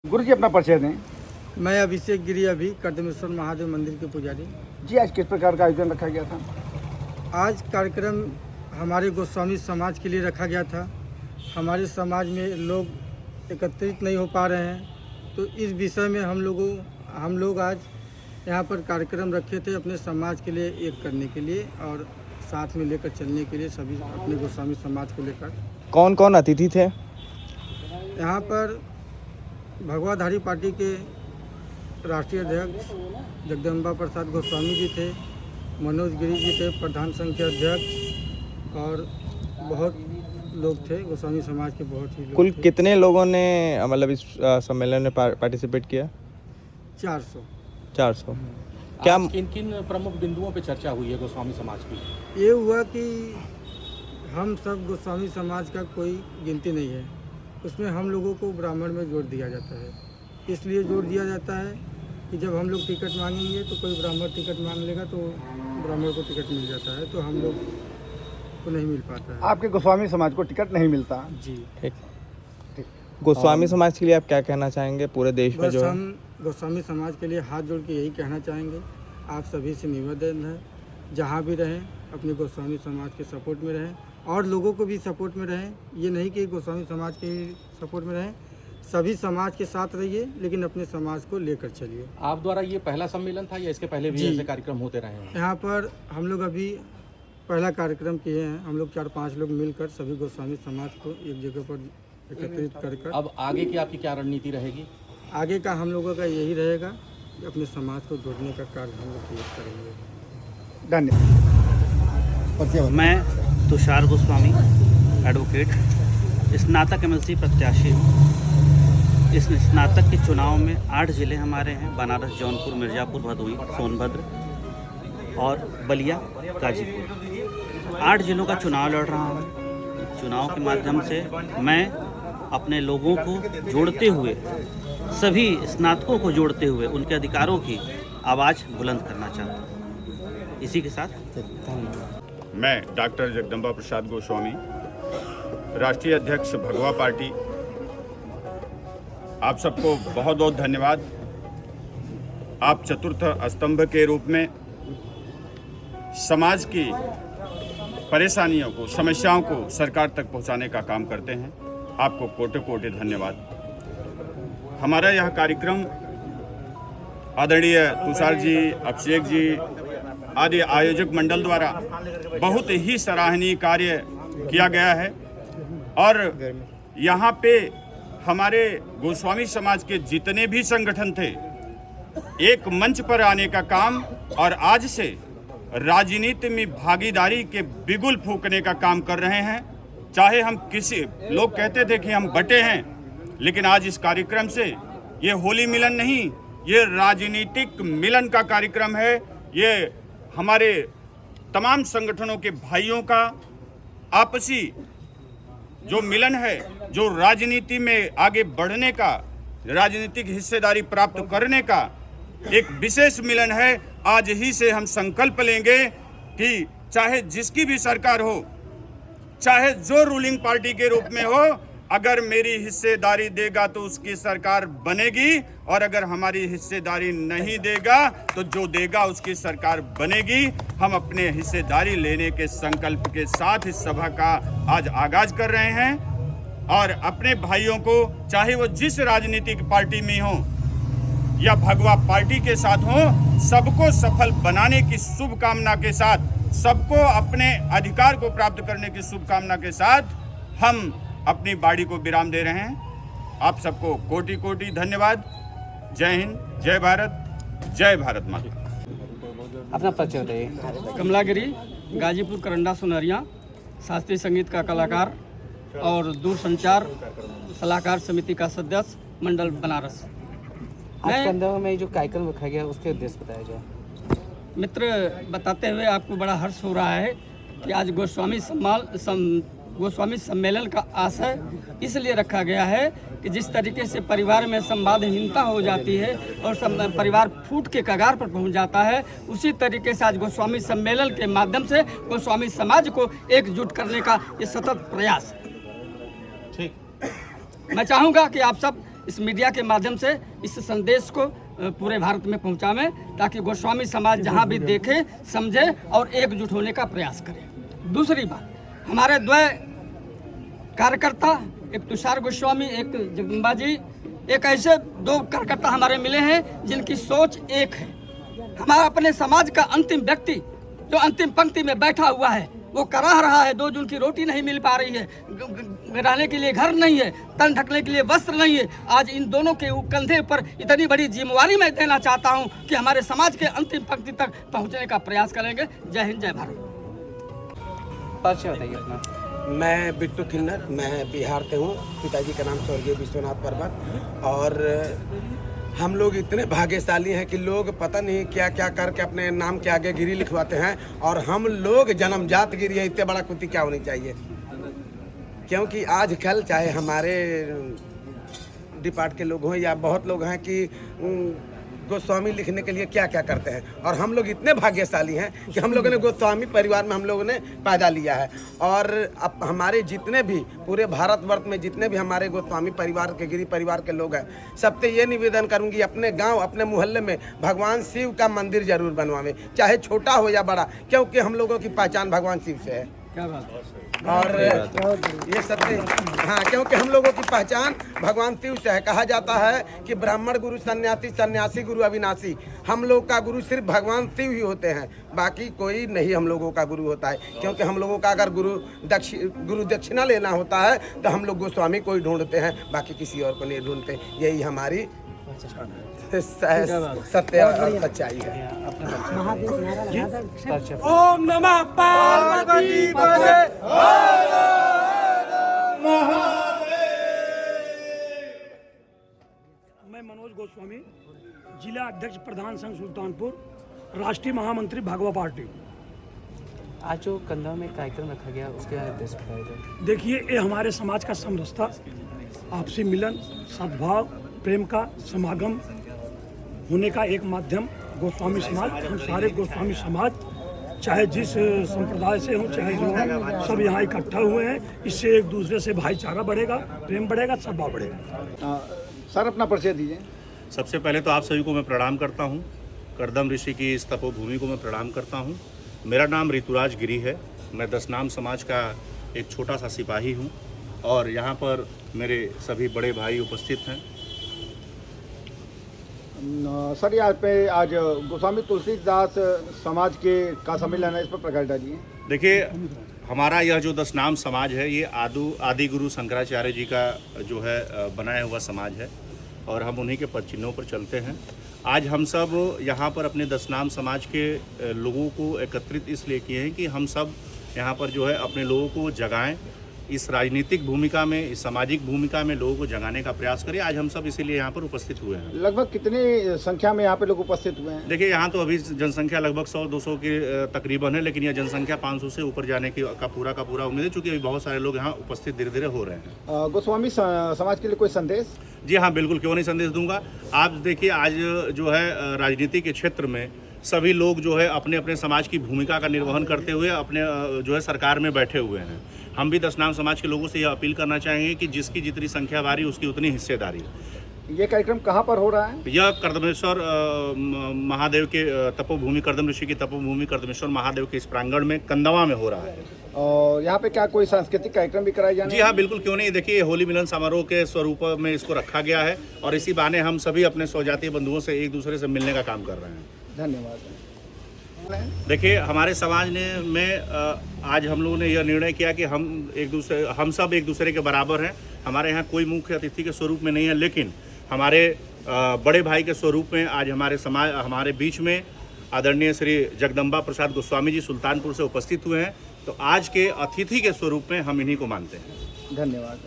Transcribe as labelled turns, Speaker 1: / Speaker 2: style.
Speaker 1: गुरु जी अपना परिचय दें।
Speaker 2: मैं अभिषेक गिरी, अभी कर्दमेश्वर महादेव मंदिर के पुजारी।
Speaker 1: जी आज किस प्रकार का आयोजन रखा गया था?
Speaker 2: आज कार्यक्रम हमारे गोस्वामी समाज के लिए रखा गया था। हमारे समाज में लोग एकत्रित नहीं हो पा रहे हैं, तो इस विषय में हम लोग आज यहाँ पर कार्यक्रम रखे थे अपने समाज के लिए एक करने के लिए और साथ में लेकर चलने के लिए, सभी अपने गोस्वामी समाज को लेकर।
Speaker 3: कौन कौन अतिथि थे
Speaker 2: यहाँ पर? भगवाधारी पार्टी के राष्ट्रीय अध्यक्ष जगदम्बा प्रसाद गोस्वामी जी थे, मनोज गिरी जी थे प्रधान संघ के अध्यक्ष, और बहुत लोग थे गोस्वामी समाज के, बहुत ही लोग
Speaker 3: कुल
Speaker 2: थे।
Speaker 3: कितने लोगों ने मतलब इस सम्मेलन में पार्टिसिपेट किया?
Speaker 2: 400।
Speaker 3: क्या
Speaker 4: किन किन प्रमुख बिंदुओं पे चर्चा हुई है गोस्वामी समाज की?
Speaker 2: ये हुआ कि हम सब गोस्वामी समाज का कोई गिनती नहीं है, उसमें हम लोगों को ब्राह्मण में जोड़ दिया जाता है। इसलिए जोड़ दिया जाता है कि जब हम लोग टिकट मांगेंगे तो कोई ब्राह्मण टिकट मांग लेगा तो ब्राह्मण को टिकट मिल जाता है, तो हम लोग को नहीं मिल पाता है।
Speaker 1: आपके गोस्वामी समाज को टिकट नहीं मिलता?
Speaker 2: जी।
Speaker 3: गोस्वामी समाज के लिए आप क्या कहना चाहेंगे पूरे देश में?
Speaker 2: बस
Speaker 3: जो
Speaker 2: हम गोस्वामी समाज के लिए हाथ जोड़ के यही कहना चाहेंगे, आप सभी से निवेदन है जहाँ भी रहें अपने गोस्वामी समाज के सपोर्ट में रहें और लोगों को भी सपोर्ट में रहें। ये नहीं कि गोस्वामी समाज के सपोर्ट में रहें, सभी समाज के साथ रहिए, लेकिन अपने समाज को लेकर चलिए।
Speaker 4: आप द्वारा ये पहला सम्मेलन था या इसके पहले भी ऐसे कार्यक्रम होते रहे हैं?
Speaker 2: यहाँ पर हम लोग अभी पहला कार्यक्रम किए हैं। हम लोग 4-5 लोग मिलकर सभी गोस्वामी समाज को एक जगह पर एकत्रित कर।
Speaker 4: अब आगे की आपकी क्या रणनीति रहेगी?
Speaker 2: आगे का हम लोगों का यही रहेगा कि अपने समाज को जोड़ने का कार्य हम लोग किए करेंगे।
Speaker 1: धन्यवाद।
Speaker 5: मैं तुषार गोस्वामी, एडवोकेट, स्नातक एमएलसी प्रत्याशी हूँ। इस स्नातक के चुनाव में 8 ज़िले हमारे हैं: बनारस, जौनपुर, मिर्ज़ापुर, भदोही, सोनभद्र और बलिया, गाजीपुर। 8 ज़िलों का चुनाव लड़ रहा हूँ। चुनाव के माध्यम से मैं अपने लोगों को जोड़ते हुए, सभी स्नातकों को जोड़ते हुए उनके अधिकारों की आवाज़ बुलंद करना चाहता हूँ। इसी के साथ
Speaker 6: मैं डॉक्टर जगदम्बा प्रसाद गोस्वामी, राष्ट्रीय अध्यक्ष भगवा पार्टी। आप सबको बहुत बहुत धन्यवाद। आप चतुर्थ स्तंभ के रूप में समाज की परेशानियों को, समस्याओं को सरकार तक पहुंचाने का काम करते हैं। आपको कोटि कोटि धन्यवाद। हमारा यह कार्यक्रम आदरणीय तुषार जी, अभिषेक जी आदि आयोजक मंडल द्वारा बहुत ही सराहनीय कार्य किया गया है और यहाँ पे हमारे गोस्वामी समाज के जितने भी संगठन थे एक मंच पर आने का काम और आज से राजनीति में भागीदारी के बिगुल फूंकने का काम कर रहे हैं। चाहे हम किसी, लोग कहते थे कि हम बटे हैं, लेकिन आज इस कार्यक्रम से ये होली मिलन नहीं, ये राजनीतिक मिलन का कार्यक्रम है। ये हमारे तमाम संगठनों के भाइयों का आपसी जो मिलन है, जो राजनीति में आगे बढ़ने का, राजनीतिक हिस्सेदारी प्राप्त करने का एक विशेष मिलन है। आज ही से हम संकल्प लेंगे कि चाहे जिसकी भी सरकार हो, चाहे जो रूलिंग पार्टी के रूप में हो, अगर मेरी हिस्सेदारी देगा तो उसकी सरकार बनेगी और अगर हमारी हिस्सेदारी नहीं देगा तो जो देगा उसकी सरकार बनेगी। हम अपने हिस्सेदारी लेने के संकल्प के साथ इस सभा का आज आगाज कर रहे हैं और अपने भाइयों को, चाहे वो जिस राजनीतिक पार्टी में हो या भगवा पार्टी के साथ हो, सबको सफल बनाने की शुभकामना के साथ, सबको अपने अधिकार को प्राप्त करने की शुभकामना के साथ हम अपनी बाड़ी को विराम दे रहे हैं। आप सबको कोटि कोटि धन्यवाद। जय हिंद, जय भारत, जय भारत माँ।
Speaker 5: अपना परिचय बताइए।
Speaker 7: कमलागिरी, गाजीपुर, करंडा, सुनरिया, शास्त्रीय संगीत का कलाकार और दूरसंचार सलाहकार समिति का सदस्य, मंडल बनारस।
Speaker 5: आज कंधा में जो कार्यक्रम रखा गया उसके उद्देश्य बताया जाए।
Speaker 7: मित्र, बताते हुए आपको बड़ा हर्ष हो रहा है कि आज गोस्वामी सम्मेलन का आशय इसलिए रखा गया है कि जिस तरीके से परिवार में संवादहीनता हो जाती है और परिवार फूट के कगार पर पहुंच जाता है, उसी तरीके से आज गोस्वामी सम्मेलन के माध्यम से गोस्वामी समाज को एकजुट करने का ये सतत प्रयास।
Speaker 4: ठीक।
Speaker 7: मैं चाहूँगा कि आप सब इस मीडिया के माध्यम से इस संदेश को पूरे भारत में पहुंचावें, ताकि गोस्वामी समाज जहां भी देखे, समझे और एकजुट होने का प्रयास करे। दूसरी बात, हमारे द्वय कार्यकर्ता, एक तुषार गोस्वामी, एक जगदम्बा जी, एक ऐसे दो कार्यकर्ता हमारे मिले हैं जिनकी सोच एक है। हमारा अपने समाज का अंतिम व्यक्ति जो अंतिम पंक्ति में बैठा हुआ है, वो कराह रहा है, 2 जून की रोटी नहीं मिल पा रही है, रहने के लिए घर नहीं है, तन ढकने के लिए वस्त्र नहीं है। आज इन दोनों के कंधे पर इतनी बड़ी जिम्मेवारी मैं देना चाहता हूं कि हमारे समाज के अंतिम पंक्ति तक पहुंचने का प्रयास करेंगे। जय हिंद, जय भारत।
Speaker 3: परिचय बताइए अपना।
Speaker 8: मैं बिट्टू किन्नर, मैं बिहार से हूँ। पिताजी का नाम स्वर्गीय विश्वनाथ पर्वत। और हम लोग इतने भाग्यशाली हैं कि लोग पता नहीं क्या क्या करके अपने नाम के आगे गिरी लिखवाते हैं, और हम लोग जन्मजात गिरी है। इतने बड़ा कुत्ती क्या होनी चाहिए, क्योंकि आजकल चाहे हमारे डिपार्ट के लोग हों या बहुत लोग हैं कि गोस्वामी लिखने के लिए क्या क्या करते हैं, और हम लोग इतने भाग्यशाली हैं कि हम लोगों ने गोस्वामी परिवार में हम लोगों ने पैदा लिया है। और अब हमारे जितने भी पूरे भारतवर्ष में जितने भी हमारे गोस्वामी परिवार के, गिरी परिवार के लोग हैं, सबसे ये निवेदन करूंगी, अपने गांव, अपने मोहल्ले में भगवान शिव का मंदिर जरूर बनवावें, चाहे छोटा हो या बड़ा, क्योंकि हम लोगों की पहचान भगवान शिव से है।
Speaker 7: क्या बात।
Speaker 8: और ये सत्य, हाँ, क्योंकि हम लोगों की पहचान भगवान शिव से है। कहा जाता है कि ब्राह्मण गुरु सन्यासी, सन्यासी गुरु अविनाशी। हम लोग का गुरु सिर्फ भगवान शिव ही होते हैं, बाकी कोई नहीं हम लोगों का गुरु होता है। क्योंकि हम लोगों का अगर गुरु दक्षिणा लेना होता है तो हम लोग गोस्वामी को ही ढूंढते हैं, बाकी किसी और को नहीं ढूंढते। यही हमारी सत्य और सच्चाई है। ओम नमः पार्वती पते।
Speaker 9: मैं मनोज गोस्वामी, जिला अध्यक्ष प्रधान संघ सुल्तानपुर, राष्ट्रीय महामंत्री भागवा पार्टी।
Speaker 3: आज जो कंधा में कार्यक्रम रखा गया उसके उद्देश्य बताइए।
Speaker 9: देखिए, ये हमारे समाज का समरसता, आपसी मिलन, सद्भाव, प्रेम का समागम होने का एक माध्यम गोस्वामी समाज। हम सारे गोस्वामी समाज, चाहे जिस संप्रदाय से हों, चाहे जो, सब यहाँ इकट्ठा हुए हैं। इससे एक दूसरे से भाईचारा बढ़ेगा, प्रेम बढ़ेगा, सद्भाव बढ़ेगा।
Speaker 1: सर, अपना परिचय दीजिए।
Speaker 10: सबसे पहले तो आप सभी को मैं प्रणाम करता हूं। करदम ऋषि की इस तपोभूमि को मैं प्रणाम करता हूं। मेरा नाम ऋतुराज गिरी है। मैं दशनाम समाज का एक छोटा सा सिपाही हूं, और यहाँ पर मेरे सभी बड़े भाई उपस्थित हैं।
Speaker 1: सर, यहाँ पे आज गोस्वामी तुलसीदास समाज के का सम्मेलन है, इस पर प्रकाश डालिए।
Speaker 10: देखिए, हमारा यह जो दशनाम समाज है, ये आदि गुरु शंकराचार्य जी का जो है बनाया हुआ समाज है, और हम उन्हीं के पद चिन्हों पर चलते हैं। आज हम सब यहाँ पर अपने दशनाम समाज के लोगों को एकत्रित इसलिए किए हैं कि हम सब यहाँ पर जो है अपने लोगों को जगाएं, इस राजनीतिक भूमिका में, इस सामाजिक भूमिका में लोगों को जगाने का प्रयास करें। आज हम सब इसीलिए यहाँ पर उपस्थित हुए हैं।
Speaker 1: लगभग कितनी संख्या में यहाँ पे लोग उपस्थित हुए हैं?
Speaker 10: देखिए, यहाँ तो अभी जनसंख्या लगभग 100-200 के तकरीबन है, लेकिन यह जनसंख्या 500 से ऊपर जाने की का पूरा उम्मीद है, चूँकि अभी बहुत सारे लोग यहाँ उपस्थित धीरे धीरे हो रहे हैं।
Speaker 1: गोस्वामी समाज के लिए कोई संदेश?
Speaker 10: जी हाँ, बिल्कुल, क्यों नहीं संदेश दूंगा। आप देखिए, आज जो है राजनीति के क्षेत्र में सभी लोग जो है अपने अपने समाज की भूमिका का निर्वहन करते हुए अपने जो है सरकार में बैठे हुए हैं। हम भी दशनाम समाज के लोगों से यह अपील करना चाहेंगे कि जिसकी जितनी संख्या बारी उसकी उतनी हिस्सेदारी।
Speaker 1: ये कार्यक्रम कहाँ पर हो रहा है?
Speaker 10: यह कर्दमेश्वर महादेव के तपोभूमि, करदम ऋषि की तपोभूमि कर्दमेश्वर महादेव के इस प्रांगण में कंदवा में हो रहा है।
Speaker 1: और यहाँ पे क्या कोई सांस्कृतिक कार्यक्रम भी कराए जाएंगे?
Speaker 10: जी हाँ, बिल्कुल, क्यों नहीं। देखिए, होली मिलन समारोह के स्वरूप में इसको रखा गया है, और इसी बहाने हम सभी अपने स्वजातीय बंधुओं से एक दूसरे से मिलने का काम कर रहे हैं।
Speaker 1: धन्यवाद।
Speaker 10: देखिए, हमारे समाज में आज हम लोगों ने यह निर्णय किया कि हम सब एक दूसरे के बराबर हैं। हमारे यहाँ कोई मुख्य अतिथि के स्वरूप में नहीं है, लेकिन हमारे बड़े भाई के स्वरूप में आज हमारे बीच में आदरणीय श्री जगदम्बा प्रसाद गोस्वामी जी सुल्तानपुर से उपस्थित हुए हैं। तो आज के अतिथि के स्वरूप में हम इन्हीं को मानते हैं।
Speaker 1: धन्यवाद।